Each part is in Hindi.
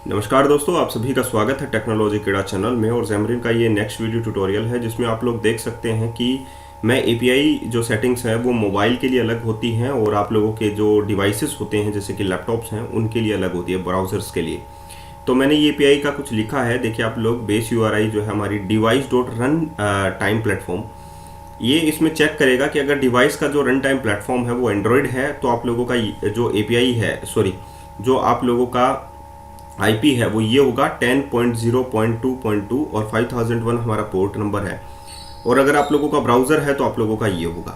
नमस्कार दोस्तों, आप सभी का स्वागत है टेक्नोलॉजी कीड़ा चैनल में। और Xamarin का ये नेक्स्ट वीडियो ट्यूटोरियल है जिसमें आप लोग देख सकते हैं कि मैं एपीआई जो सेटिंग्स हैं वो मोबाइल के लिए अलग होती हैं और आप लोगों के जो डिवाइसेस होते हैं जैसे कि लैपटॉप्स हैं उनके लिए अलग होती है, ब्राउज़र्स के लिए। तो मैंने ये एपीआई का कुछ लिखा है, देखिए आप लोग। बेस यूआरआई जो है हमारी device dot run time platform, ये इसमें चेक करेगा कि अगर डिवाइस का जो रन टाइम प्लेटफॉर्म है वो एंड्रॉयड है तो आप लोगों का जो एपीआई है, सॉरी, जो आप लोगों का आईपी है वो ये होगा 10.0.2.2 और 5001 हमारा पोर्ट नंबर है। और अगर आप लोगों का ब्राउज़र है तो आप लोगों का ये होगा।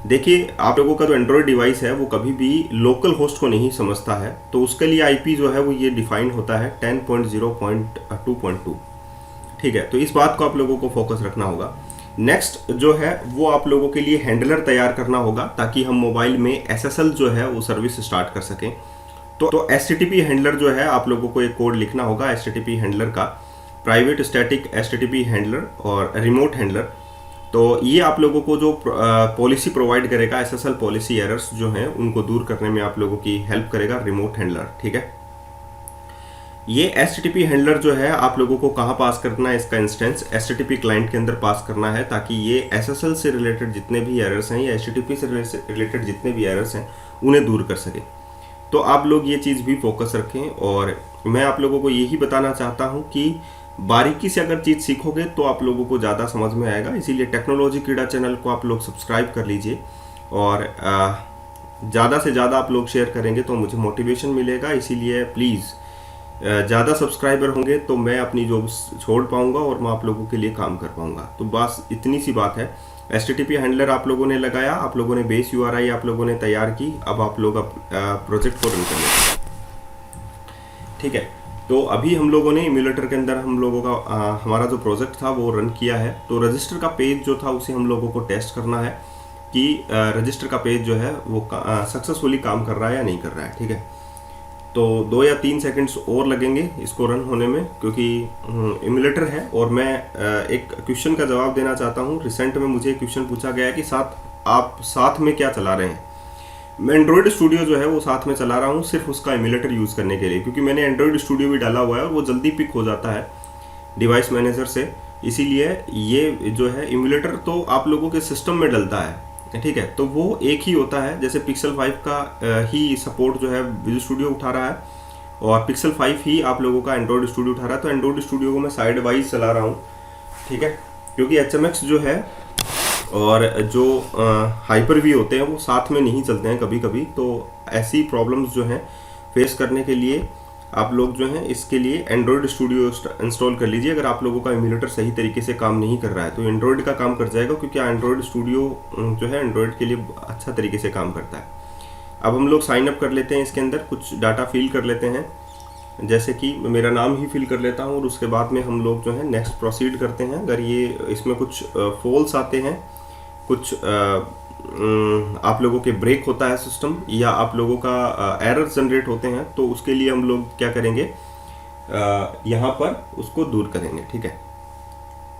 देखिए, आप लोगों का जो एंड्रॉयड डिवाइस है वो कभी भी लोकल होस्ट को नहीं समझता है, तो उसके लिए आईपी जो है वो ये डिफाइन होता है 10.0.2.2। ठीक है, तो इस बात को आप लोगों को फोकस रखना होगा। नेक्स्ट जो है वो आप लोगों के लिए हैंडलर तैयार करना होगा ताकि हम मोबाइल में एसएसएल जो है वो सर्विस स्टार्ट कर सकें। तो HTTP हैंडलर जो है आप लोगों को एक कोड लिखना होगा HTTP हैंडलर का, प्राइवेट स्टैटिक HTTP हैंडलर और रिमोट हैंडलर। तो ये आप लोगों को जो पॉलिसी प्रोवाइड करेगा, SSL पॉलिसी एरर्स जो हैं उनको दूर करने में आप लोगों की हेल्प करेगा रिमोट हैंडलर। ठीक है, ये HTTP हैंडलर जो है आप लोगों को कहाँ पास करना है, इसका इंस्टेंस HTTP क्लाइंट के अंदर पास करना है ताकि ये SSL से रिलेटेड जितने भी एरर्स हैं या HTTP से रिलेटेड जितने भी एरर्स हैं उन्हें दूर कर सके। तो आप लोग ये चीज़ भी फोकस रखें। और मैं आप लोगों को यही बताना चाहता हूँ कि बारीकी से अगर चीज़ सीखोगे तो आप लोगों को ज़्यादा समझ में आएगा। इसीलिए टेक्नोलॉजी कीड़ा चैनल को आप लोग सब्सक्राइब कर लीजिए और ज़्यादा से ज़्यादा आप लोग शेयर करेंगे तो मुझे मोटिवेशन मिलेगा। इसीलिए प्लीज़ ज़्यादा सब्सक्राइबर होंगे तो मैं अपनी जॉब छोड़ पाऊँगा और मैं आप लोगों के लिए काम कर पाऊँगा। तो बस इतनी सी बात है। HTTP हैंडलर आप लोगों ने लगाया, आप लोगों ने बेस यूआरआई आप लोगों ने तैयार की, अब आप लोग प्रोजेक्ट को रन कर लेंगे। ठीक है, तो अभी हम लोगों ने इम्यूलेटर के अंदर हम लोगों का हमारा जो प्रोजेक्ट था वो रन किया है। तो रजिस्टर का पेज जो था उसे हम लोगों को टेस्ट करना है कि रजिस्टर का पेज जो है वो सक्सेसफुली काम कर रहा है या नहीं कर रहा है। ठीक है, तो 2 या 3 सेकंड्स और लगेंगे इसको रन होने में क्योंकि इम्यूलेटर है। और मैं एक क्वेश्चन का जवाब देना चाहता हूँ। रिसेंट में मुझे क्वेश्चन पूछा गया है कि आप साथ में क्या चला रहे हैं। मैं एंड्रॉयड स्टूडियो जो है वो साथ में चला रहा हूँ सिर्फ उसका इम्यूलेटर यूज़ करने के लिए, क्योंकि मैंने एंड्रॉयड स्टूडियो भी डाला हुआ है और वो जल्दी पिक हो जाता है डिवाइस मैनेजर से। इसीलिए ये जो है इम्यूलेटर तो आप लोगों के सिस्टम में डलता है। ठीक है, तो वो एक ही होता है। जैसे पिक्सल 5 का ही सपोर्ट जो है विजुअल स्टूडियो उठा रहा है और पिक्सल 5 ही आप लोगों का एंड्रॉयड स्टूडियो उठा रहा है। तो एंड्रॉयड स्टूडियो को मैं साइड वाइज चला रहा हूँ। ठीक है, क्योंकि HMX जो है और जो हाइपर-वी होते हैं वो साथ में नहीं चलते हैं कभी कभी। तो ऐसी प्रॉब्लम्स जो हैं फेस करने के लिए आप लोग जो हैं इसके लिए एंड्रॉयड स्टूडियो इंस्टॉल कर लीजिए। अगर आप लोगों का इम्यूलेटर सही तरीके से काम नहीं कर रहा है तो एंड्रॉयड का काम कर जाएगा, क्योंकि एंड्रॉयड स्टूडियो जो है एंड्रॉयड के लिए अच्छा तरीके से काम करता है। अब हम लोग साइन अप कर लेते हैं, इसके अंदर कुछ डाटा फिल कर लेते हैं, जैसे कि मेरा नाम ही फिल कर लेता हूँ और उसके बाद में हम लोग जो है नेक्स्ट प्रोसीड करते हैं। अगर ये इसमें कुछ फॉल्स आते हैं, कुछ आप लोगों के ब्रेक होता है सिस्टम या आप लोगों का एरर जनरेट होते हैं तो उसके लिए हम लोग क्या करेंगे, यहाँ पर उसको दूर करेंगे। ठीक है,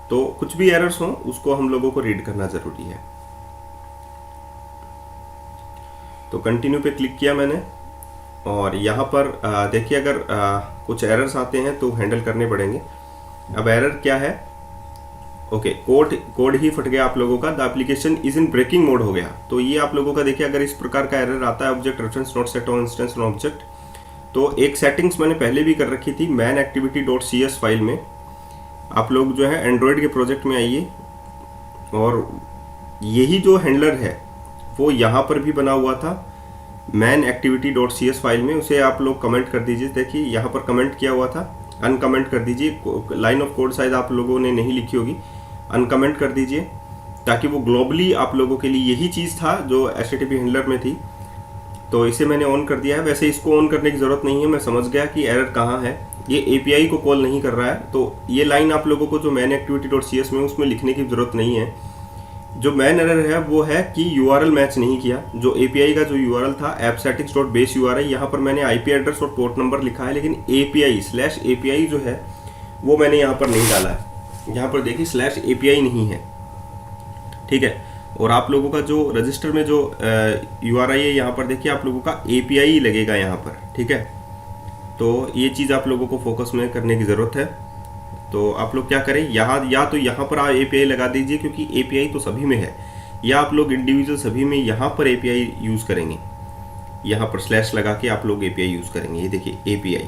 तो कुछ भी एरर्स हों उसको हम लोगों को रीड करना ज़रूरी है। तो कंटिन्यू पे क्लिक किया मैंने और यहाँ पर देखिए अगर कुछ एरर्स आते हैं तो हैंडल करने पड़ेंगे। अब एरर क्या है, ओके, कोड ही फट गया आप लोगों का, the application is in breaking mode हो गया। तो ये आप लोगों का देखिए अगर इस प्रकार का एरर आता है, object reference not set on instance on object, तो एक सेटिंग्स मैंने पहले भी कर रखी थी man activity dot CS file में। आप लोग जो है एंड्रॉयड के प्रोजेक्ट में आइए और यही जो हैंडलर है वो यहाँ पर भी बना हुआ था man activity dot CS file में, उसे आप लोग कमेंट कर दीजिए। देखिए यहाँ पर कमेंट किया हुआ था, अनकमेंट कर दीजिए। लाइन ऑफ कोड शायद आप लोगों ने नहीं लिखी होगी, अनकमेंट कर दीजिए ताकि वो ग्लोबली आप लोगों के लिए यही चीज़ था जो HTTP हैंडलर में थी। तो इसे मैंने ऑन कर दिया है। वैसे इसको ऑन करने की ज़रूरत नहीं है, मैं समझ गया कि एरर कहाँ है। ये API को कॉल नहीं कर रहा है, तो ये लाइन आप लोगों को जो मैन एक्टिविटी डॉट CS में उसमें लिखने की ज़रूरत नहीं है। जो मैन एरर है वो है कि URL मैच नहीं किया। जो API का जो URL था appsettings.baseURI, यहाँ पर मैंने IP एड्रेस और पोर्ट नंबर लिखा है, लेकिन API/API जो है वो मैंने यहाँ पर नहीं डाला है। यहाँ पर देखिए /API नहीं है। ठीक है, और आप लोगों का जो रजिस्टर में जो URI है यहाँ पर देखिए आप लोगों का API लगेगा यहाँ पर। ठीक है, तो ये चीज़ आप लोगों को फोकस में करने की ज़रूरत है। तो आप लोग क्या करें, यहाँ या तो यहाँ पर आप API लगा दीजिए, क्योंकि API तो सभी में है, या आप लोग इंडिविजुअल सभी में यहाँ पर API यूज़ करेंगे, यहाँ पर स्लैश लगा के आप लोग API यूज़ करेंगे। ये देखिए API,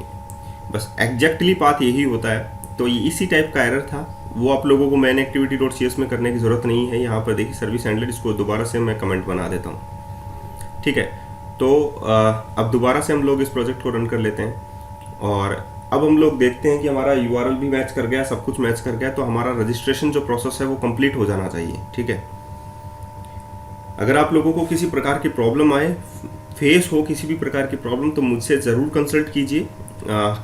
बस एग्जैक्टली पाथ यही होता है। तो ये इसी टाइप का एरर था, वो आप लोगों को मैन एक्टिविटी.cs में करने की ज़रूरत नहीं है। यहाँ पर देखिए सर्विस हैंडलर, इसको दोबारा से मैं कमेंट बना देता हूँ, ठीक है। तो अब दोबारा से हम लोग इस प्रोजेक्ट को रन कर लेते हैं, और अब हम लोग देखते हैं कि हमारा URL भी मैच कर गया, सब कुछ मैच कर गया। तो हमारा रजिस्ट्रेशन जो प्रोसेस है वो कंप्लीट हो जाना चाहिए, ठीक है। अगर आप लोगों को किसी प्रकार की प्रॉब्लम आए, फेस हो किसी भी प्रकार की प्रॉब्लम, तो मुझसे ज़रूर कंसल्ट कीजिए।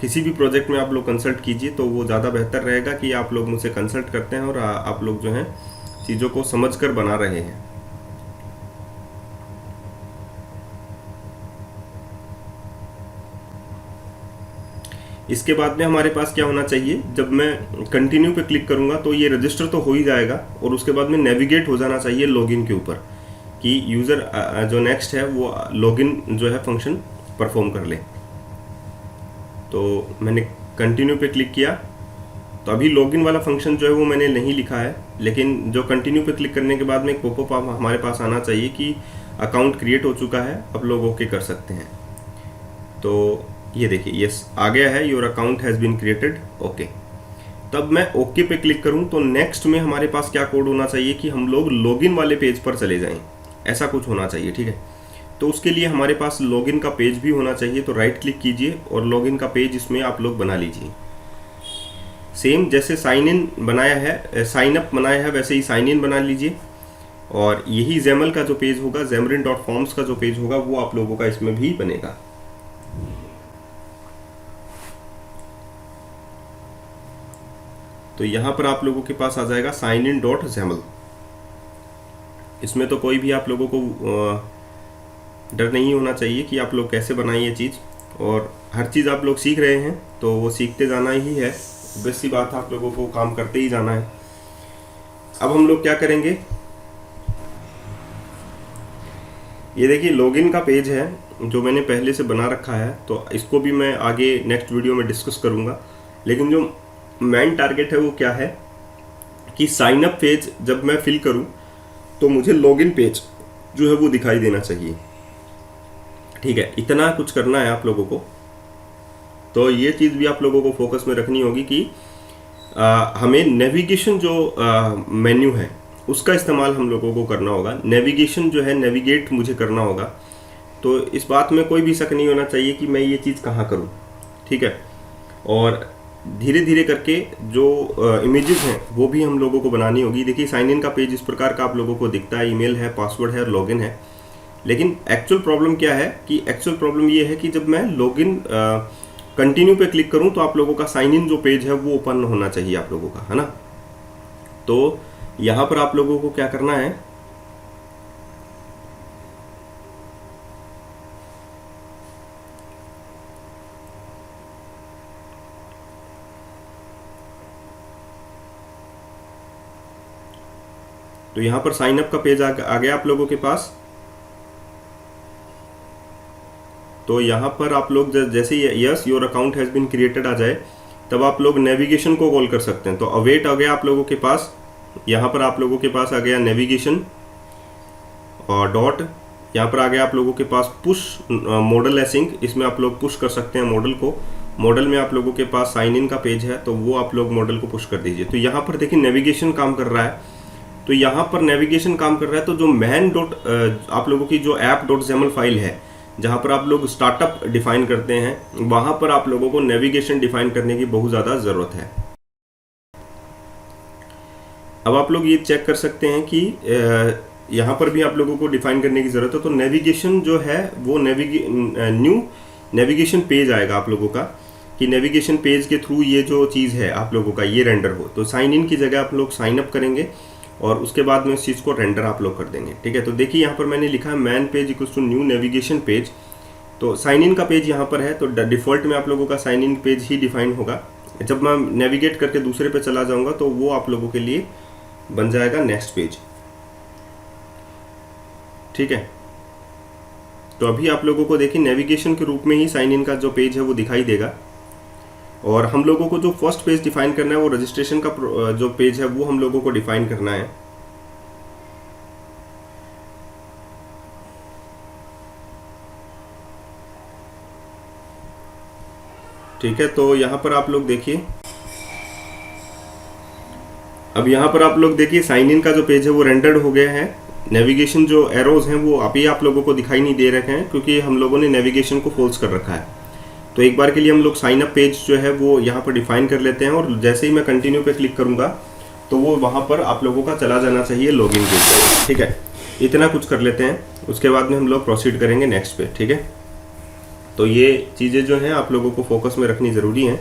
किसी भी प्रोजेक्ट में आप लोग कंसल्ट कीजिए, तो वो ज़्यादा बेहतर रहेगा कि आप लोग मुझसे कंसल्ट करते हैं और आप लोग जो हैं चीज़ों को समझकर बना रहे हैं। इसके बाद में हमारे पास क्या होना चाहिए, जब मैं कंटिन्यू पे क्लिक करूंगा तो ये रजिस्टर तो हो ही जाएगा, और उसके बाद में नेविगेट हो जाना चाहिए लॉगिन के ऊपर, कि यूज़र जो नेक्स्ट है वो लॉगिन जो है फंक्शन परफॉर्म कर ले। तो मैंने कंटिन्यू पे क्लिक किया, तो अभी लॉगिन वाला फंक्शन जो है वो मैंने नहीं लिखा है, लेकिन जो कंटिन्यू पे क्लिक करने के बाद में एक पॉपअप हमारे पास आना चाहिए कि अकाउंट क्रिएट हो चुका है, अब लोग ओके कर सकते हैं। तो ये देखिए यस आ गया है, your account has been created, okay. तब मैं ओके पे क्लिक करूं तो नेक्स्ट में हमारे पास क्या कोड होना चाहिए कि हम लोग लॉगिन वाले पेज पर चले जाएं, ऐसा कुछ होना चाहिए, ठीक है। तो उसके लिए हमारे पास लॉगिन का पेज भी होना चाहिए, तो राइट क्लिक कीजिए और लॉगिन का पेज इसमें आप लोग बना लीजिए। सेम जैसे साइन इन बनाया है, साइन अप बनाया है, वैसे ही साइन इन बना लीजिए। और यही XAML का जो पेज होगा, xamarin.forms का जो पेज होगा, वो आप लोगों का इसमें भी बनेगा। तो यहाँ पर आप लोगों के पास आ जाएगा signin.xaml। इसमें तो कोई भी आप लोगों को डर नहीं होना चाहिए कि आप लोग कैसे बनाएं ये चीज़, और हर चीज़ आप लोग सीख रहे हैं तो वो सीखते जाना ही है, बस सी बात है, आप लोगों को काम करते ही जाना है। अब हम लोग क्या करेंगे, ये देखिए लॉगिन का पेज है जो मैंने पहले से बना रखा है, तो इसको भी मैं आगे नेक्स्ट वीडियो में डिस्कस करूँगा। लेकिन जो मेन टारगेट है वो क्या है कि साइन अप पेज जब मैं फिल करूं तो मुझे लॉगिन पेज जो है वो दिखाई देना चाहिए, ठीक है। इतना कुछ करना है आप लोगों को। तो ये चीज़ भी आप लोगों को फोकस में रखनी होगी कि हमें नेविगेशन जो मेन्यू है उसका इस्तेमाल हम लोगों को करना होगा। नेविगेशन जो है, नेविगेट मुझे करना होगा। तो इस बात में कोई भी शक नहीं होना चाहिए कि मैं ये चीज़ कहाँ करूँ, ठीक है। और धीरे धीरे करके जो इमेजेस हैं वो भी हम लोगों को बनानी होगी। देखिए साइन इन का पेज इस प्रकार का आप लोगों को दिखता है, ईमेल है, पासवर्ड है और लॉगिन है। लेकिन एक्चुअल प्रॉब्लम क्या है कि एक्चुअल प्रॉब्लम ये है कि जब मैं लॉगिन कंटिन्यू पे क्लिक करूं तो आप लोगों का साइन इन जो पेज है वो ओपन होना चाहिए आप लोगों का, है ना। तो यहाँ पर आप लोगों को क्या करना है, तो यहाँ पर साइन अप का पेज आ गया आप लोगों के पास। तो यहाँ पर आप लोग जैसे yes your account has been created आ जाए, तब आप लोग नेविगेशन को कॉल कर सकते हैं। तो अवेट आ गया आप लोगों के पास, यहाँ पर आप लोगों के पास आ गया नेविगेशन और डॉट, यहाँ पर आ गया आप लोगों के पास पुश मॉडल एसिंक, इसमें आप लोग पुश कर सकते हैं मॉडल को। मॉडल में आप लोगों के पास साइन इन का पेज है, तो वो आप लोग मॉडल को पुश कर दीजिए। तो यहाँ पर देखिए नेविगेशन काम कर रहा है, तो यहाँ पर नेविगेशन काम कर रहा है। तो जो मैन डॉट आप लोगों की जो app.xaml फाइल है, जहाँ पर आप लोग स्टार्टअप डिफाइन करते हैं, वहाँ पर आप लोगों को नेविगेशन डिफाइन करने की बहुत ज़्यादा ज़रूरत है। अब आप लोग ये चेक कर सकते हैं कि यहाँ पर भी आप लोगों को डिफाइन करने की ज़रूरत है। तो नेविगेशन जो है वो न्यू नेविगेशन पेज आएगा आप लोगों का, कि नेविगेशन पेज के थ्रू ये जो चीज़ है आप लोगों का ये रेंडर हो। तो साइन इन की जगह आप लोग साइन अप करेंगे और उसके बाद में इस चीज़ को रेंडर आप लोग कर देंगे, ठीक है। तो देखिए यहाँ पर मैंने लिखा है main page equals to new navigation page. तो साइन इन का पेज यहाँ पर है, तो डिफ़ॉल्ट में आप लोगों का साइन इन पेज ही डिफाइन होगा। जब मैं नेविगेट करके दूसरे पे चला जाऊँगा तो वो आप लोगों के लिए बन जाएगा नेक्स्ट पेज, ठीक है। तो अभी आप लोगों को देखिए नेविगेशन के रूप में ही साइन इन का जो पेज है वो दिखाई देगा। और हम लोगों को जो फर्स्ट पेज डिफाइन करना है वो रजिस्ट्रेशन का जो पेज है वो हम लोगों को डिफाइन करना है। ठीक है, तो यहाँ पर आप लोग देखिए, अब यहाँ पर आप लोग देखिए साइन इन का जो पेज है वो रेंडर्ड हो गया है। नेविगेशन जो एरोज हैं वो अभी आप लोगों को दिखाई नहीं दे रहे हैं क्योंकि हम लोगों ने नेविगेशन को फॉल्स कर रखा है। तो एक बार के लिए हम लोग साइन अप पेज जो है वो यहाँ पर डिफाइन कर लेते हैं और जैसे ही मैं कंटिन्यू पे क्लिक करूँगा तो वो वहाँ पर आप लोगों का चला जाना चाहिए लॉगिन पेज। ठीक है, इतना कुछ कर लेते हैं, उसके बाद में हम लोग प्रोसीड करेंगे नेक्स्ट पे। ठीक है, तो ये चीज़ें जो हैं आप लोगों को फोकस में रखनी ज़रूरी हैं।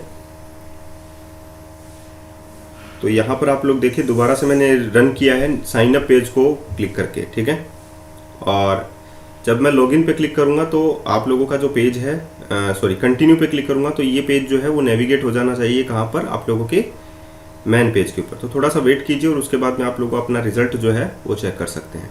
तो यहाँ पर आप लोग देखिए दोबारा से मैंने रन किया है साइन अप पेज को क्लिक करके। ठीक है, और जब मैं लॉगिन पे क्लिक करूँगा तो आप लोगों का जो पेज है कंटिन्यू पे क्लिक करूँगा तो ये पेज जो है वो नेविगेट हो जाना चाहिए कहाँ पर, आप लोगों के मेन पेज के ऊपर। तो थोड़ा सा वेट कीजिए और उसके बाद में आप लोगों को अपना रिजल्ट जो है वो चेक कर सकते हैं।